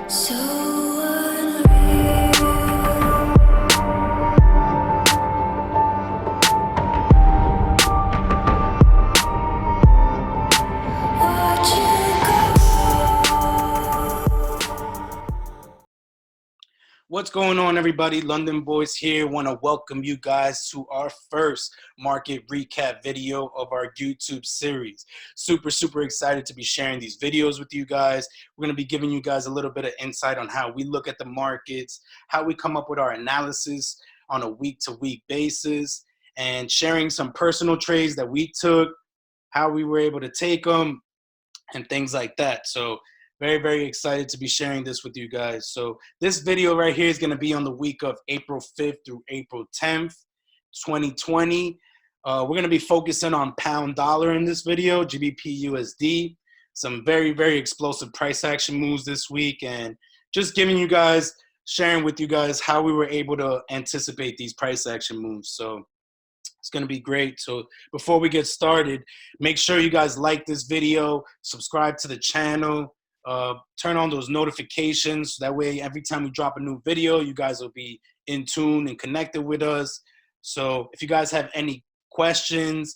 So What's going on, everybody? London Boyz here. Want to welcome you guys to our first market recap video of our YouTube series. Super excited to be sharing these videos with you guys. We're going to be giving you guys a little bit of insight on how we look at the markets, how we come up with our analysis on a week-to-week basis, and sharing some personal trades that we took, how we were able to take them, and things like that. So very excited to be sharing this with you guys. So this video right here is going to be on the week of April 5th through April 10th, 2020. We're going to be focusing on pound dollar in this video, GbpUsd. Some very explosive price action moves this week, and just giving you guys, sharing with you guys how we were able to anticipate these price action moves. So it's going to be great. So before we get started, make sure you guys like this video, subscribe to the channel, turn on those notifications. That way, every time we drop a new video, you guys will be in tune and connected with us. So if you guys have any questions,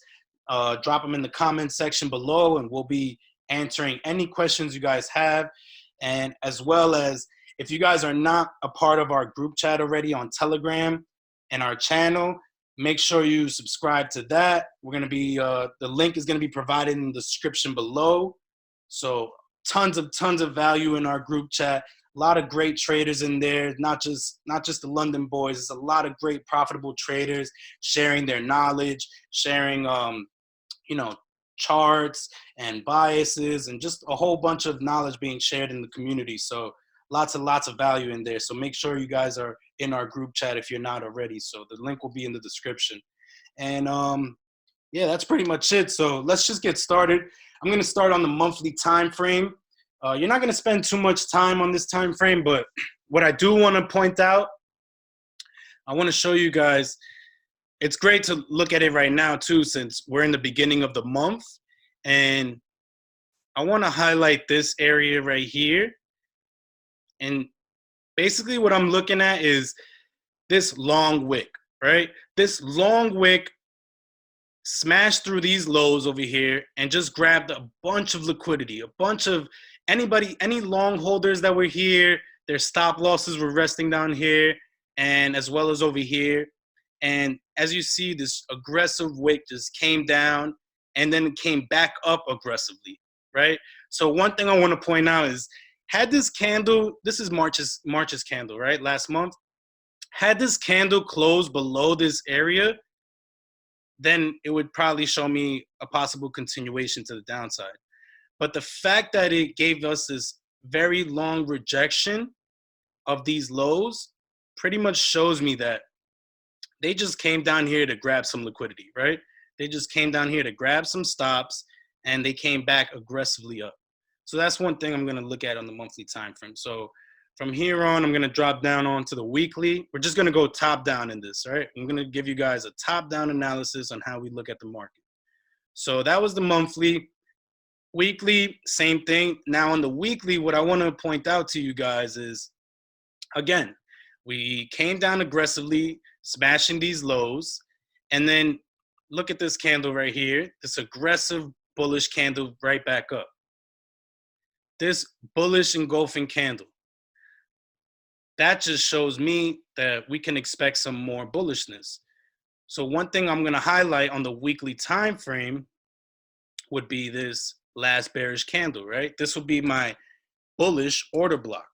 drop them in the comment section below, and we'll be answering any questions you guys have. And as well as, if you guys are not a part of our group chat already on Telegram and our channel, make sure you subscribe to that. We're going to be, the link is going to be provided in the description below. So tons of value in our group chat. A lot of great traders in there, not just the London Boyz. It's a lot of great profitable traders sharing their knowledge, sharing charts and biases, and just a whole bunch of knowledge being shared in the community. So lots of value in there. So make sure you guys are in our group chat if you're not already. So the link will be in the description. And yeah, that's pretty much it. So let's just get started. I'm going to start on the monthly time frame. You're not going to spend too much time on this time frame, but what I do want to point out, I want to show you guys, it's great to look at it right now too, since we're in the beginning of the month. And I want to highlight this area right here. And basically what I'm looking at is this long wick, right? This long wick smashed through these lows over here and just grabbed a bunch of liquidity, a bunch of any long holders that were here, their stop losses were resting down here and as well as over here. And as you see, this aggressive wick just came down and then it came back up aggressively, right? So one thing I want to point out is, had this candle, this is March's candle, right? Last month, had this candle closed below this area, then it would probably show me a possible continuation to the downside. But the fact that it gave us this very long rejection of these lows pretty much shows me that they just came down here to grab some liquidity, right? They just came down here to grab some stops, and they came back aggressively up. So that's one thing I'm going to look at on the monthly time frame. So from here on, I'm going to drop down onto the weekly. We're just going to go top down in this, right? I'm going to give you guys a top down analysis on how we look at the market. So that was the monthly. Weekly, same thing. Now on the weekly, what I want to point out to you guys is, again, we came down aggressively, smashing these lows, and then look at this candle right here, this aggressive bullish candle right back up. This bullish engulfing candle. That just shows me that we can expect some more bullishness. So one thing I'm going to highlight on the weekly time frame would be this last bearish candle, right? This will be my bullish order block.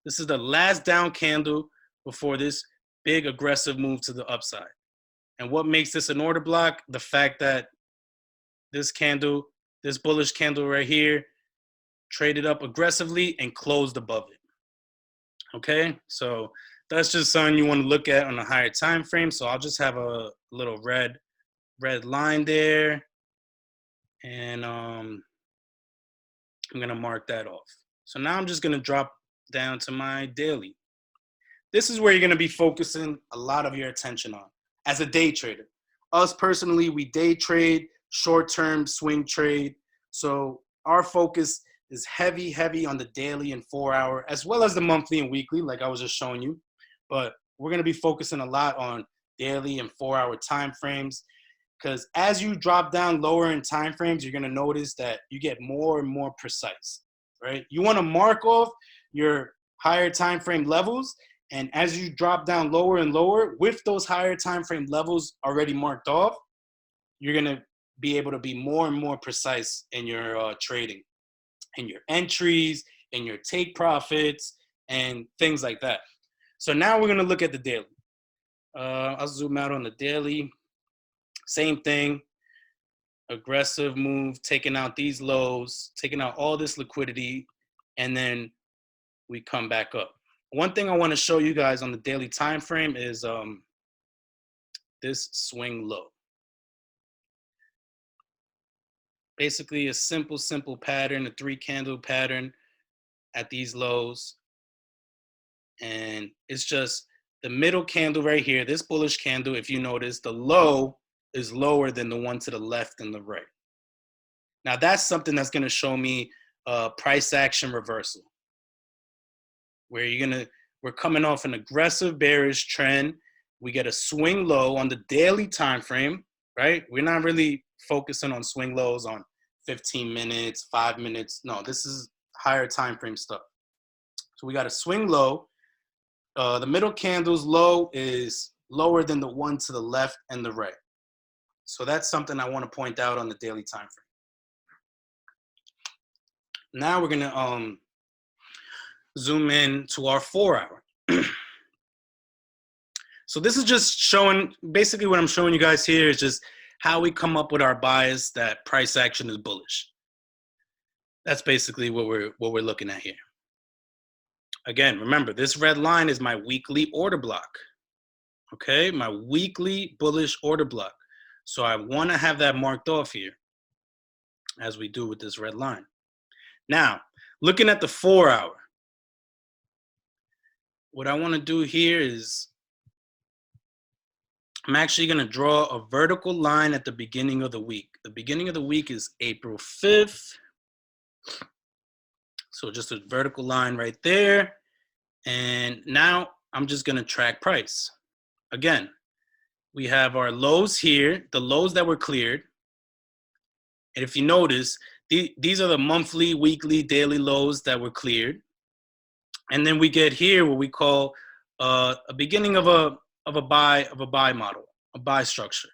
This is the last down candle before this big aggressive move to the upside. And what makes this an order block? The fact that this candle, this bullish candle right here, traded up aggressively and closed above it. Okay, so that's just something you want to look at on a higher time frame. So I'll just have a little red line there, and I'm gonna mark that off. So now I'm just gonna drop down to my daily. This is where you're gonna be focusing a lot of your attention on as a day trader. Us personally, we day trade, short-term swing trade. So our focus is heavy on the daily and 4 hour, as well as the monthly and weekly, like I was just showing you. But we're going to be focusing a lot on daily and 4 hour time frames, because as you drop down lower in time frames, you're going to notice that you get more and more precise, right? You want to mark off your higher time frame levels, and as you drop down lower and lower with those higher time frame levels already marked off, you're going to be able to be more and more precise in your trading, in your entries, in your take profits, and things like that. So now we're going to look at the daily. I'll zoom out on the daily. Same thing. Aggressive move, taking out these lows, taking out all this liquidity, and then we come back up. One thing I want to show you guys on the daily time frame is this swing low. Basically a simple pattern, a 3-candle pattern at these lows. And it's just the middle candle right here, this bullish candle, if you notice, the low is lower than the one to the left and the right. Now that's something that's going to show me price action reversal, where we're coming off an aggressive bearish trend. We get a swing low on the daily time frame, right? We're not really focusing on swing lows on 15 minutes, 5 minutes. No, this is higher time frame stuff. So we got a swing low. The middle candle's low is lower than the one to the left and the right. So that's something I want to point out on the daily time frame. Now we're going to zoom in to our 4 hour. So this is just showing, basically what I'm showing you guys here is just how we come up with our bias that price action is bullish. That's basically what we're looking at here. Again, remember, this red line is my weekly order block. Okay, my weekly bullish order block. So I want to have that marked off here, as we do with this red line. Now, looking at the 4 hour, what I want to do here is I'm actually going to draw a vertical line at the beginning of the week. The beginning of the week is April 5th. So just a vertical line right there. And now I'm just going to track price. Again, we have our lows here, the lows that were cleared. And if you notice, these are the monthly, weekly, daily lows that were cleared. And then we get here what we call a beginning of a buy model, a buy structure.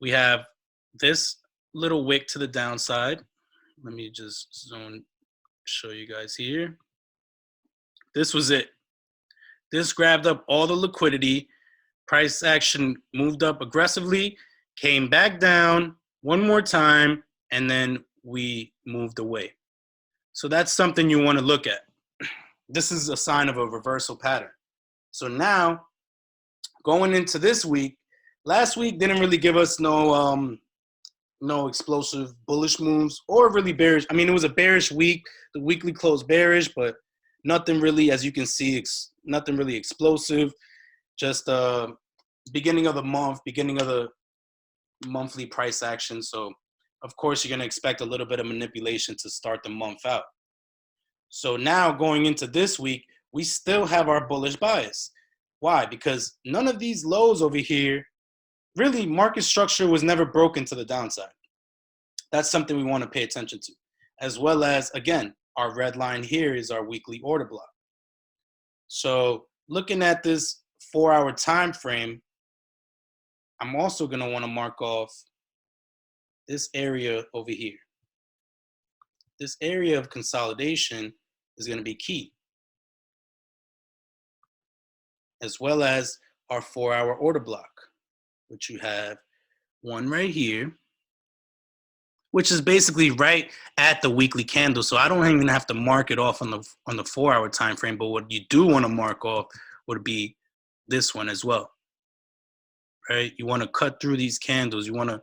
We have this little wick to the downside. Let me just show you guys here. This was it. This grabbed up all the liquidity. Price action moved up aggressively, came back down one more time, and then we moved away. So that's something you want to look at. This is a sign of a reversal pattern. So now, going into this week, last week didn't really give us no explosive bullish moves or really bearish. I mean, it was a bearish week. The weekly closed bearish, but nothing really, as you can see, nothing really explosive. Just beginning of the month, beginning of the monthly price action. So, of course, you're going to expect a little bit of manipulation to start the month out. So now going into this week, we still have our bullish bias. Why? Because none of these lows over here, really market structure was never broken to the downside. That's something we want to pay attention to. As well as, again, our red line here is our weekly order block. So looking at this 4 hour time frame, I'm also going to want to mark off this area over here. This area of consolidation is going to be key, as well as our 4 hour order block, which you have one right here, which is basically right at the weekly candle. So I don't even have to mark it off on the 4 hour time frame. But what you do want to mark off would be this one as well, right? You want to cut through these candles. You want to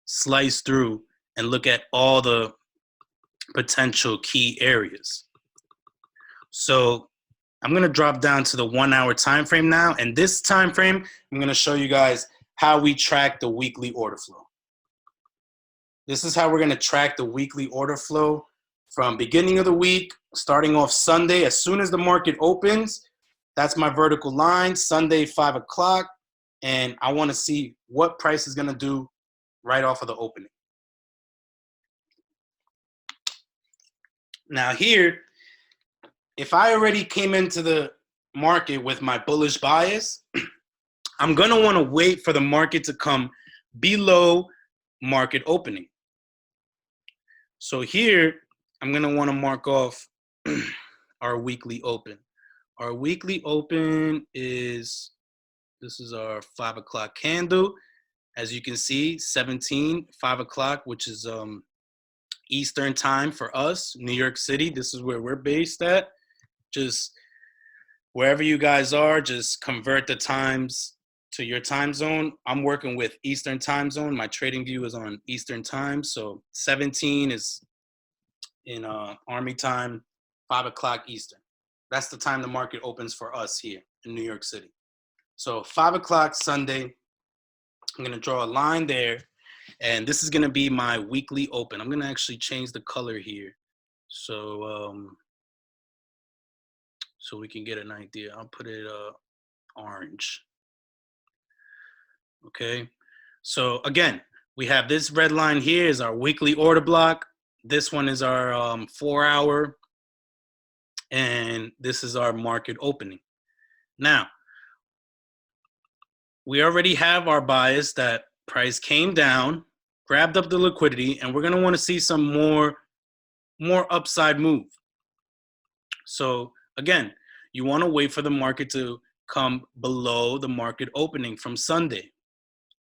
slice through and look at all the potential key areas. So I'm going to drop down to the 1 hour time frame now. And this time frame, I'm going to show you guys how we track the weekly order flow. This is how we're going to track the weekly order flow from beginning of the week, starting off Sunday, as soon as the market opens, that's my vertical line, Sunday, 5 o'clock. And I want to see what price is going to do right off of the opening. Now here, if I already came into the market with my bullish bias, I'm going to want to wait for the market to come below market opening. So here, I'm going to want to mark off our weekly open. Our weekly open is, this is our 5 o'clock candle. As you can see, 17, 5 o'clock, which is Eastern time for us, New York City. This is where we're based at. Just wherever you guys are, just convert the times to your time zone. I'm working with Eastern time zone. My trading view is on Eastern time. So 17 is in Army time, 5 o'clock Eastern. That's the time the market opens for us here in New York City. So 5 o'clock Sunday, I'm going to draw a line there. And this is going to be my weekly open. I'm going to actually change the color here. So so we can get an idea. I'll put it orange. Okay. So again, we have this red line here is our weekly order block. This one is our 4 hour. And this is our market opening. Now, we already have our bias that price came down, grabbed up the liquidity, and we're going to want to see some more upside move. So again, you want to wait for the market to come below the market opening from Sunday,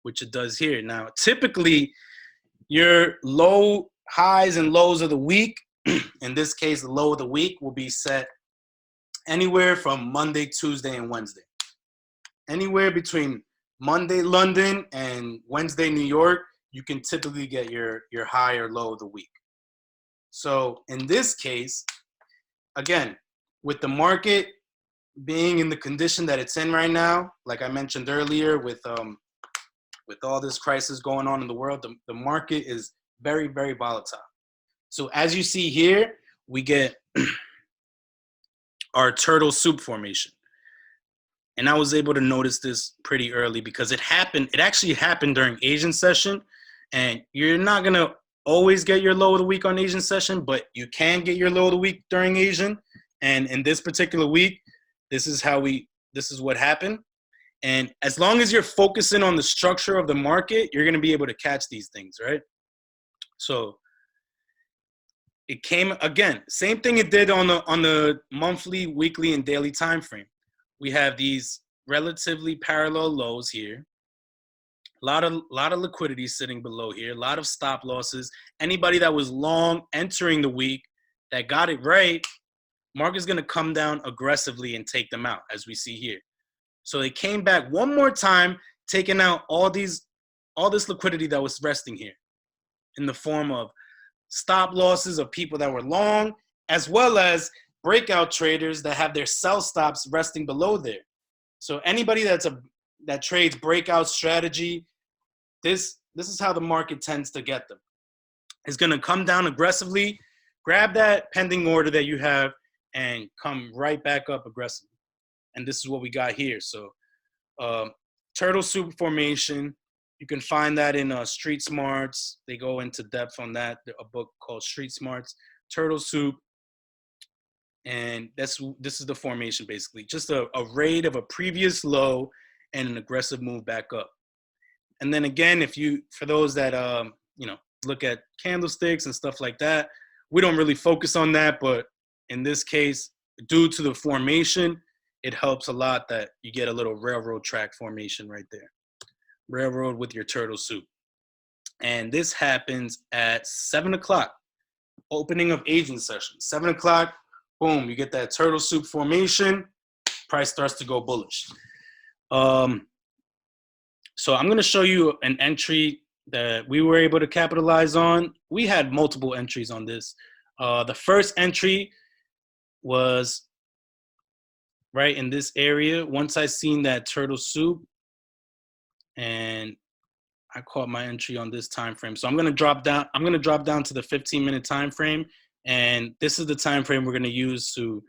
which it does here. Now, typically, your low highs and lows of the week, in this case, the low of the week will be set anywhere from Monday, Tuesday, and Wednesday. Anywhere between Monday, London, and Wednesday, New York, you can typically get your high or low of the week. So in this case, again, with the market being in the condition that it's in right now, like I mentioned earlier, with all this crisis going on in the world, the market is very, very volatile. So as you see here, we get our turtle soup formation. And I was able to notice this pretty early because it actually happened during Asian session. And you're not going to always get your low of the week on Asian session, but you can get your low of the week during Asian. And in this particular week, this is what happened. And as long as you're focusing on the structure of the market, you're going to be able to catch these things, right? So it came again, same thing it did on the monthly, weekly, and daily time frame. We have these relatively parallel lows here. A lot of liquidity sitting below here. A lot of stop losses. Anybody that was long entering the week that got it right, market's going to come down aggressively and take them out, as we see here. So they came back one more time, taking out all this liquidity that was resting here in the form of stop losses of people that were long, as well as breakout traders that have their sell stops resting below there. So anybody that trades breakout strategy, this is how the market tends to get them. It's going to come down aggressively, grab that pending order that you have, and come right back up aggressively. And this is what we got here. So turtle soup formation, you can find that in Street Smarts. They go into depth on that, a book called Street Smarts. Turtle soup. And this is the formation, basically. Just a raid of a previous low and an aggressive move back up. And then again, for those that look at candlesticks and stuff like that, we don't really focus on that. But in this case, due to the formation, it helps a lot that you get a little railroad track formation right there. Railroad with your turtle soup. And this happens at 7 o'clock, opening of Asian session. 7 o'clock, boom, you get that turtle soup formation. Price starts to go bullish. So I'm going to show you an entry that we were able to capitalize on. We had multiple entries on this. The first entry was right in this area. Once I seen that turtle soup, and I caught my entry on this time frame. So I'm going to drop down. I'm going to drop down to the 15-minute time frame And this is the time frame we're going to use to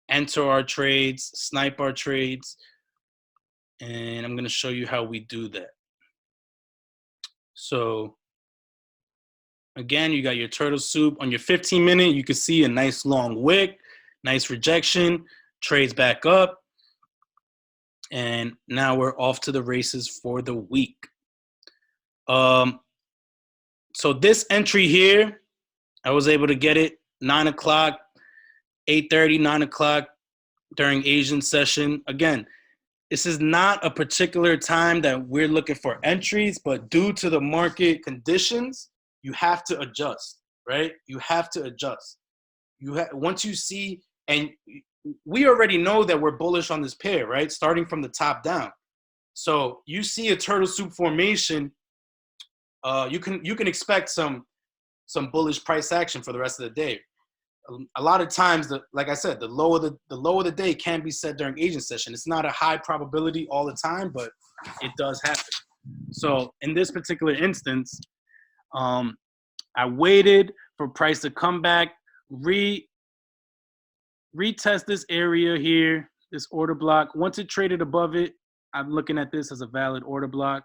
enter our trades, snipe our trades, and I'm going to show you how we do that. So again, you got your turtle soup. On your 15-minute, you can see a nice long wick, nice rejection, trades back up, and now we're off to the races for the week. So this entry here, I was able to get it 9 o'clock, 8:30, 9 o'clock during Asian session. Again, this is not a particular time that we're looking for entries, but due to the market conditions, you have to adjust, right? You have to adjust. Once you see, and we already know that we're bullish on this pair, right? Starting from the top down. So you see a turtle soup formation, you can expect some bullish price action for the rest of the day. A lot of times, like I said, the low of the day can be set during Asian session. It's not a high probability all the time, but it does happen. So in this particular instance, I waited for price to come back, retest this area here, this order block. Once it traded above it, I'm looking at this as a valid order block.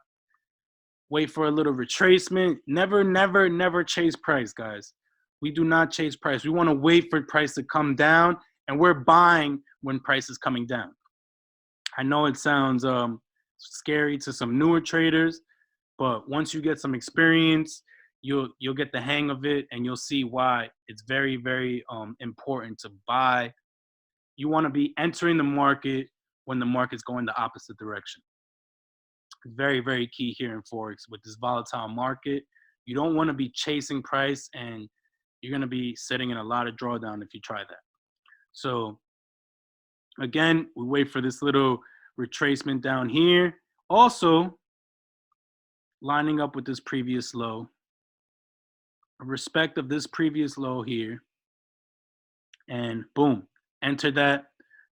Wait for a little retracement. Never chase price, guys. We do not chase price. We want to wait for price to come down, and we're buying when price is coming down. I know it sounds scary to some newer traders, but once you get some experience, you'll get the hang of it, and you'll see why it's very, very important to buy. You want to be entering the market when the market's going the opposite direction. Very, very key here in Forex with this volatile market. You don't want to be chasing price, and you're going to be sitting in a lot of drawdown if you try that. So again, we wait for this little retracement down here. Also, lining up with this previous low, a respect of this previous low here, and boom, enter that,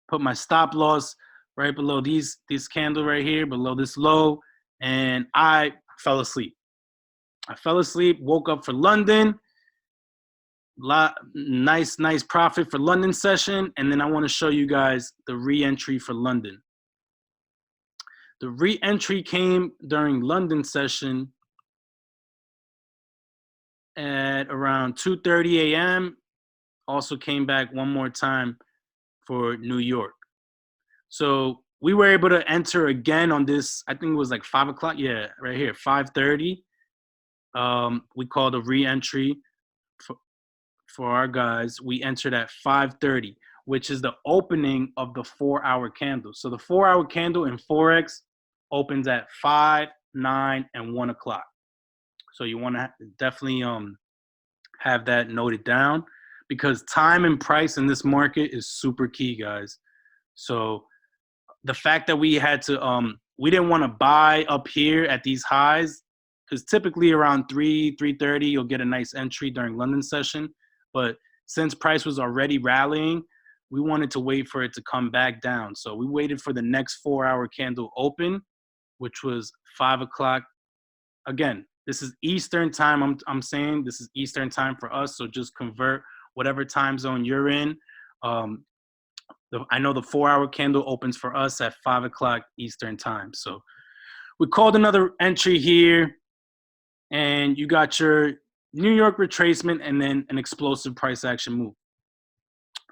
put my stop loss right below this candle right here, below this low, and I fell asleep. Woke up for London. Nice profit for London session, and then I want to show you guys the re-entry for London. The re-entry came during London session at around 2:30 a.m. Also came back one more time for New York. So we were able to enter again on this, I think it was like 5 o'clock. Yeah, right here, 5:30. We called a re-entry for our guys. We entered at 5:30, which is the opening of the 4-hour candle. So the 4-hour candle in Forex opens at 5, 9, and 1 o'clock. So you want to definitely have that noted down, because time and price in this market is super key, guys. So the fact that we had to, we didn't want to buy up here at these highs, because typically around 3:30, you'll get a nice entry during London session. But since price was already rallying, we wanted to wait for it to come back down. So we waited for the next 4-hour candle open, which was 5 o'clock. Again, this is Eastern time. I'm saying this is Eastern time for us. So just convert whatever time zone you're in. I know the 4-hour candle opens for us at 5 o'clock Eastern time. So we called another entry here, and you got your New York retracement and then an explosive price action move.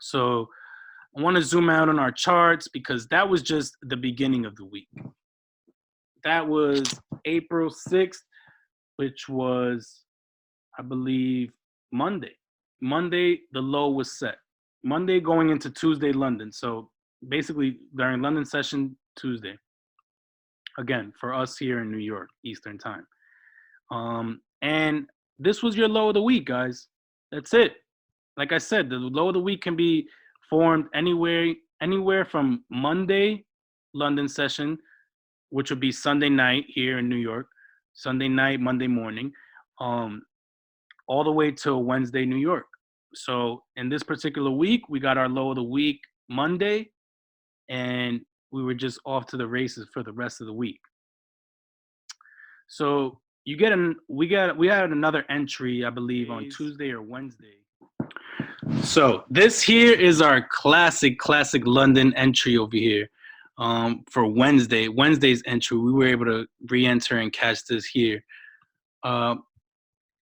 So I want to zoom out on our charts, because that was just the beginning of the week. That was April 6th, which was, I believe, Monday. Monday, the low was set. Monday going into Tuesday, London. So basically during London session, Tuesday. Again, for us here in New York, Eastern time. And this was your low of the week, guys. That's it. Like I said, the low of the week can be formed anywhere from Monday, London session, which would be Sunday night here in New York, Sunday night, Monday morning, all the way till Wednesday, New York. So in this particular week, we got our low of the week Monday, and we were just off to the races for the rest of the week. So we had another entry, I believe, on Tuesday or Wednesday. So this here is our classic London entry over here. For Wednesday's entry, we were able to re-enter and catch this here.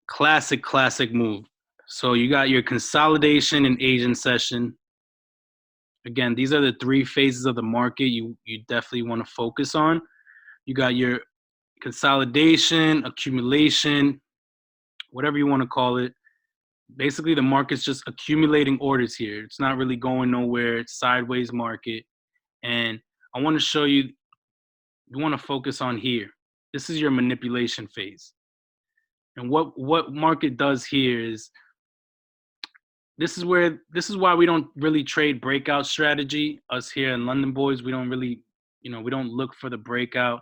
Classic move. So you got your consolidation and Asian session. Again, these are the three phases of the market you definitely want to focus on. You got your consolidation, accumulation, whatever you want to call it. Basically, the market's just accumulating orders here. It's not really going nowhere. It's sideways market. And I want to show you, you want to focus on here. This is your manipulation phase. And what market does here is, this is why we don't really trade breakout strategy. Us here in London Boys, we don't really, we don't look for the breakout.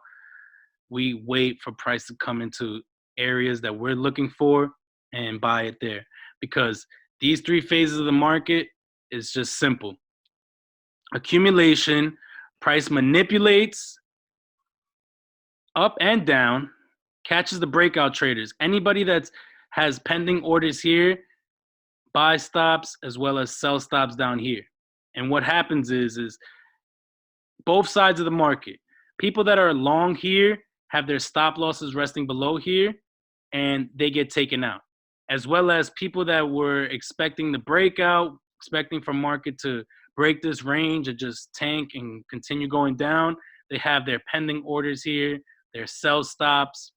We wait for price to come into areas that we're looking for and buy it there. Because these three phases of the market is just simple. Accumulation, price manipulates up and down, catches the breakout traders. Anybody that has pending orders here, buy stops as well as sell stops down here. And what happens is both sides of the market, people that are long here have their stop losses resting below here and they get taken out, as well as people that were expecting the breakout, expecting for market to break this range and just tank and continue going down. They have their pending orders here, their sell stops,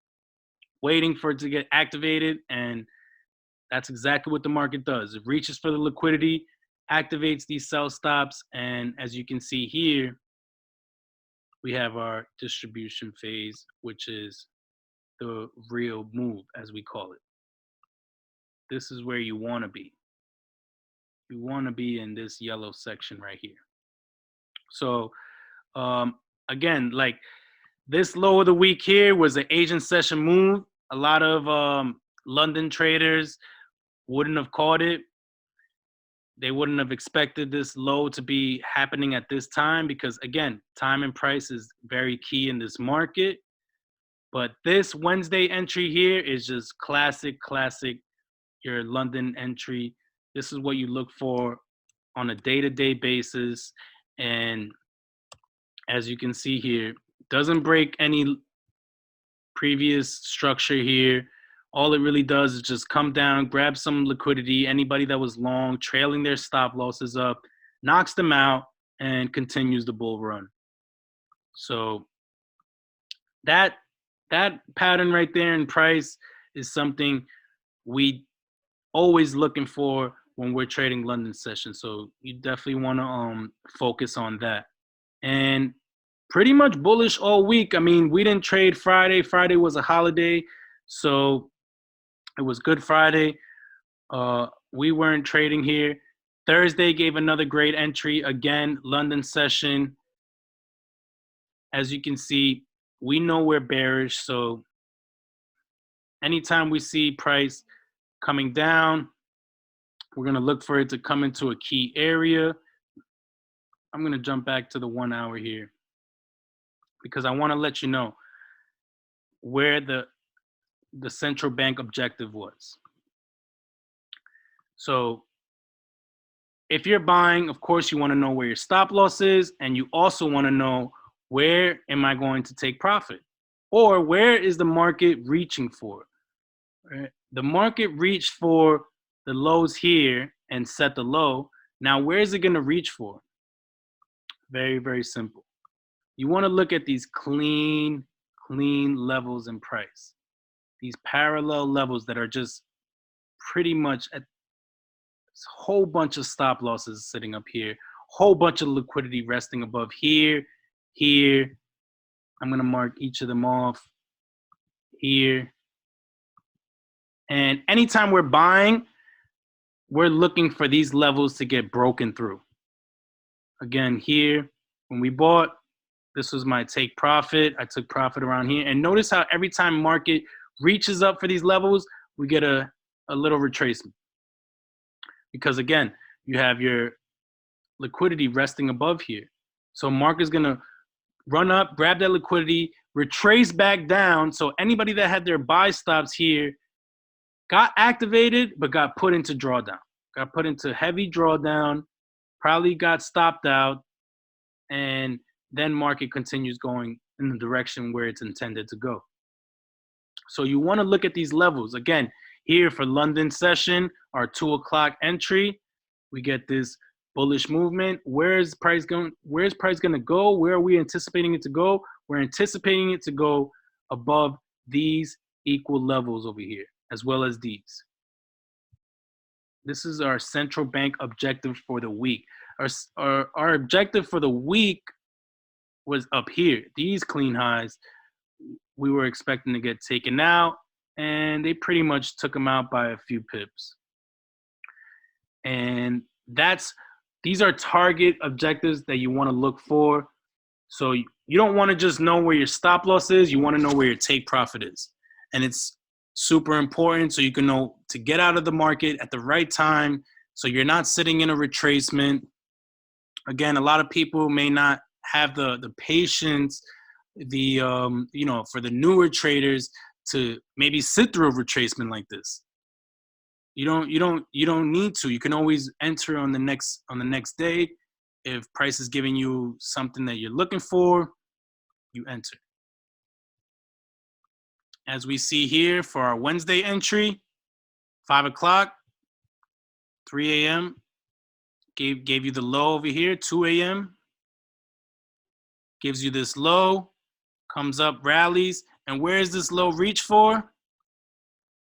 waiting for it to get activated. And that's exactly what the market does. It reaches for the liquidity, activates these sell stops. And as you can see here, we have our distribution phase, which is the real move, as we call it. This is where you want to be. You want to be in this yellow section right here. So again, like this low of the week here was an Asian session move. A lot of London traders wouldn't have caught it. They wouldn't have expected this low to be happening at this time because, again, time and price is very key in this market. But this Wednesday entry here is just classic, your London entry. This is what you look for on a day-to-day basis. And as you can see here, doesn't break any previous structure here. All it really does is just come down, grab some liquidity. Anybody that was long, trailing their stop losses up, knocks them out, and continues the bull run. So that pattern right there in price is something we always looking for when we're trading London sessions. So you definitely want to focus on that. And pretty much bullish all week. I mean, we didn't trade Friday. Friday was a holiday, so it was Good Friday. We weren't trading here. Thursday gave another great entry. Again, London session. As you can see, we know we're bearish. So anytime we see price coming down, we're going to look for it to come into a key area. I'm going to jump back to the 1 hour here because I want to let you know where the central bank objective was. So if you're buying, of course, you want to know where your stop loss is, and you also want to know where am I going to take profit, or where is the market reaching for? Right? The market reached for the lows here and set the low. Now, where is it going to reach for? Very, very simple. You want to look at these clean levels in price. These parallel levels that are just pretty much at a whole bunch of stop losses sitting up here, whole bunch of liquidity resting above here. I'm going to mark each of them off here. And anytime we're buying, we're looking for these levels to get broken through. Again, here, when we bought, this was my take profit. I took profit around here. And notice how every time market reaches up for these levels, we get a little retracement. Because again, you have your liquidity resting above here. So market's gonna run up, grab that liquidity, retrace back down. So anybody that had their buy stops here got activated, but got put into drawdown. got put into heavy drawdown, probably got stopped out, and then market continues going in the direction where it's intended to go. So you want to look at these levels. Again, here for London session, our 2 o'clock entry, we get this bullish movement. Where is price going? Where is price going to go? Where are we anticipating it to go? We're anticipating it to go above these equal levels over here, as well as these. This is our central bank objective for the week. Our objective for the week was up here. These clean highs, we were expecting to get taken out, and they pretty much took them out by a few pips. And these are target objectives that you want to look for. So you don't want to just know where your stop loss is. You want to know where your take profit is. And it's super important so you can know to get out of the market at the right time so you're not sitting in a retracement. Again, a lot of people may not have the patience, for the newer traders to maybe sit through a retracement like this. You don't need to. You can always enter on the next day. If price is giving you something that you're looking for, you enter. As we see here for our Wednesday entry, 5 o'clock, 3 a.m. Gave you the low over here, 2 a.m. Gives you this low, comes up, rallies, and where is this low reach for?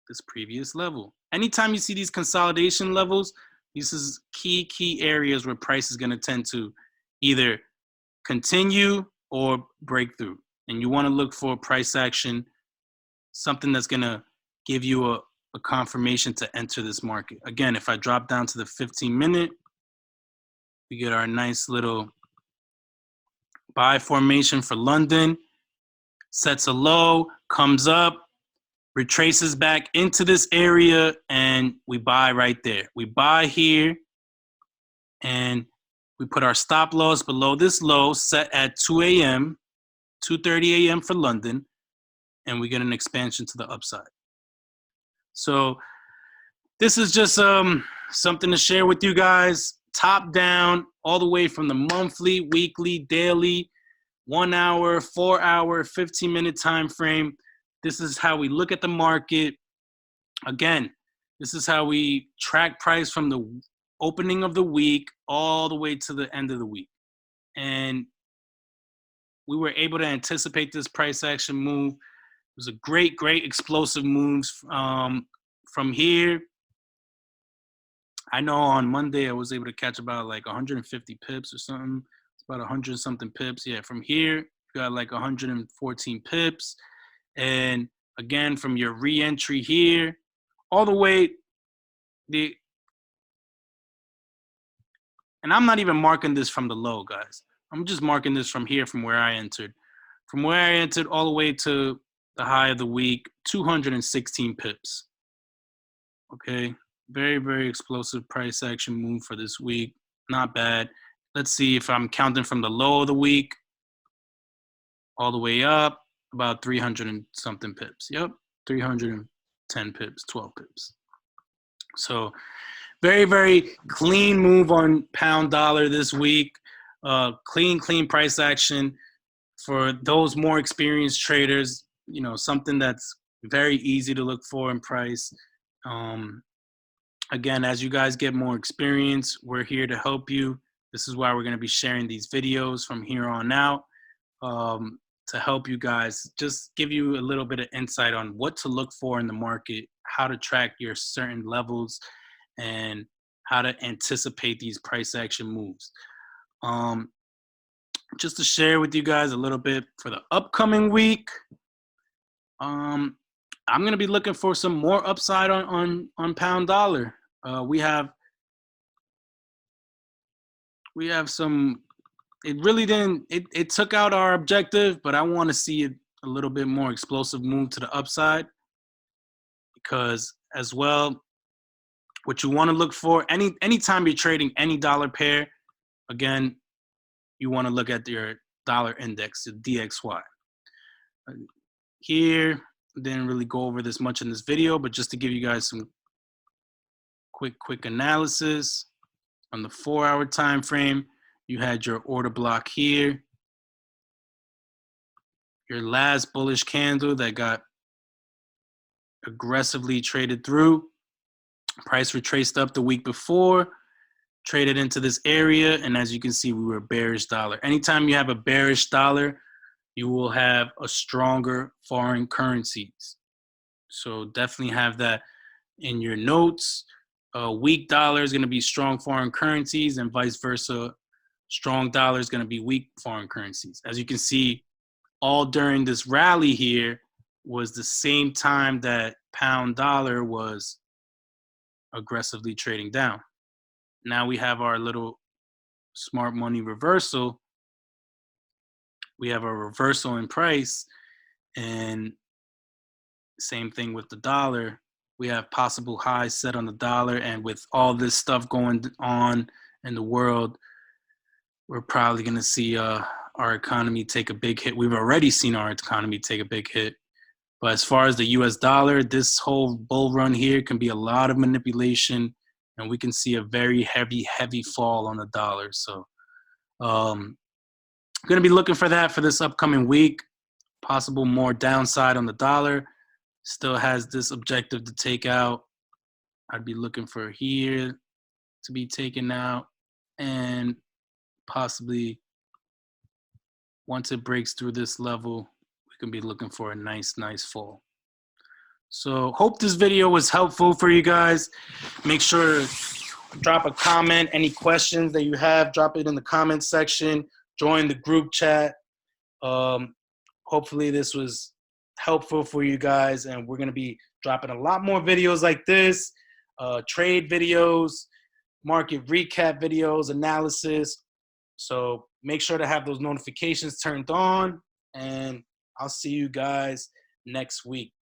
This previous level. Anytime you see these consolidation levels, this is key areas where price is going to tend to either continue or break through. And you want to look for price action, something that's going to give you a confirmation to enter this market. Again, if I drop down to the 15-minute, we get our nice little buy formation for London, sets a low, comes up, retraces back into this area, and we buy right there. We buy here, and we put our stop loss below this low set at 2 a.m., 2:30 a.m. for London, and we get an expansion to the upside. So this is just something to share with you guys, top down, all the way from the monthly, weekly, daily, 1 hour, 4 hour, 15-minute time frame. This is how we look at the market. Again, this is how we track price from the opening of the week all the way to the end of the week. And we were able to anticipate this price action move. It was a great explosive moves from here. I know on Monday I was able to catch about like 150 pips or something. It's about 100 something pips. Yeah, from here, you got like 114 pips. And again, from your re-entry here, all the way, and I'm not even marking this from the low, guys. I'm just marking this from here, from where I entered. From where I entered all the way to the high of the week, 216 pips. Okay, very explosive price action move for this week. Not bad. Let's see if I'm counting from the low of the week all the way up, about 300 and something pips. Yep, 310 pips, 12 pips. So very clean move on pound dollar this week. Clean price action for those more experienced traders. You know, something that's very easy to look for in price. Again, as you guys get more experience, we're here to help you. This is why we're going to be sharing these videos from here on out, to help you guys, just give you a little bit of insight on what to look for in the market, how to track your certain levels, and how to anticipate these price action moves. Just to share with you guys a little bit for the upcoming week, I'm going to be looking for some more upside on pound dollar. We have some. It really didn't. It took out our objective, but I want to see a little bit more explosive move to the upside, because as well, what you want to look for anytime you're trading any dollar pair, again, you want to look at your dollar index, the DXY. Here, didn't really go over this much in this video, but just to give you guys some quick analysis. On the 4-hour time frame, you had your order block here. Your last bullish candle that got aggressively traded through. Price retraced up the week before, traded into this area, and as you can see, we were bearish dollar. Anytime you have a bearish dollar, you will have a stronger foreign currencies. So definitely have that in your notes. Weak dollar is going to be strong foreign currencies, and vice versa. Strong dollar is going to be weak foreign currencies. As you can see, all during this rally here was the same time that pound dollar was aggressively trading down. Now we have our little smart money reversal. We have a reversal in price, and same thing with the dollar. We have possible highs set on the dollar, and with all this stuff going on in the world, we're probably going to see our economy take a big hit. We've already seen our economy take a big hit. But as far as the US dollar, this whole bull run here can be a lot of manipulation, and we can see a very heavy fall on the dollar. So I'm going to be looking for that for this upcoming week. Possible more downside on the dollar. Still has this objective to take out. I'd be looking for here to be taken out, and possibly once it breaks through this level, we can be looking for a nice fall. So hope this video was helpful for you guys. Make sure to drop a comment. Any questions that you have, drop it in the comment section. Join the group chat. Hopefully this was helpful for you guys, and we're going to be dropping a lot more videos like this, trade videos, market recap videos, analysis. So make sure to have those notifications turned on, and I'll see you guys next week.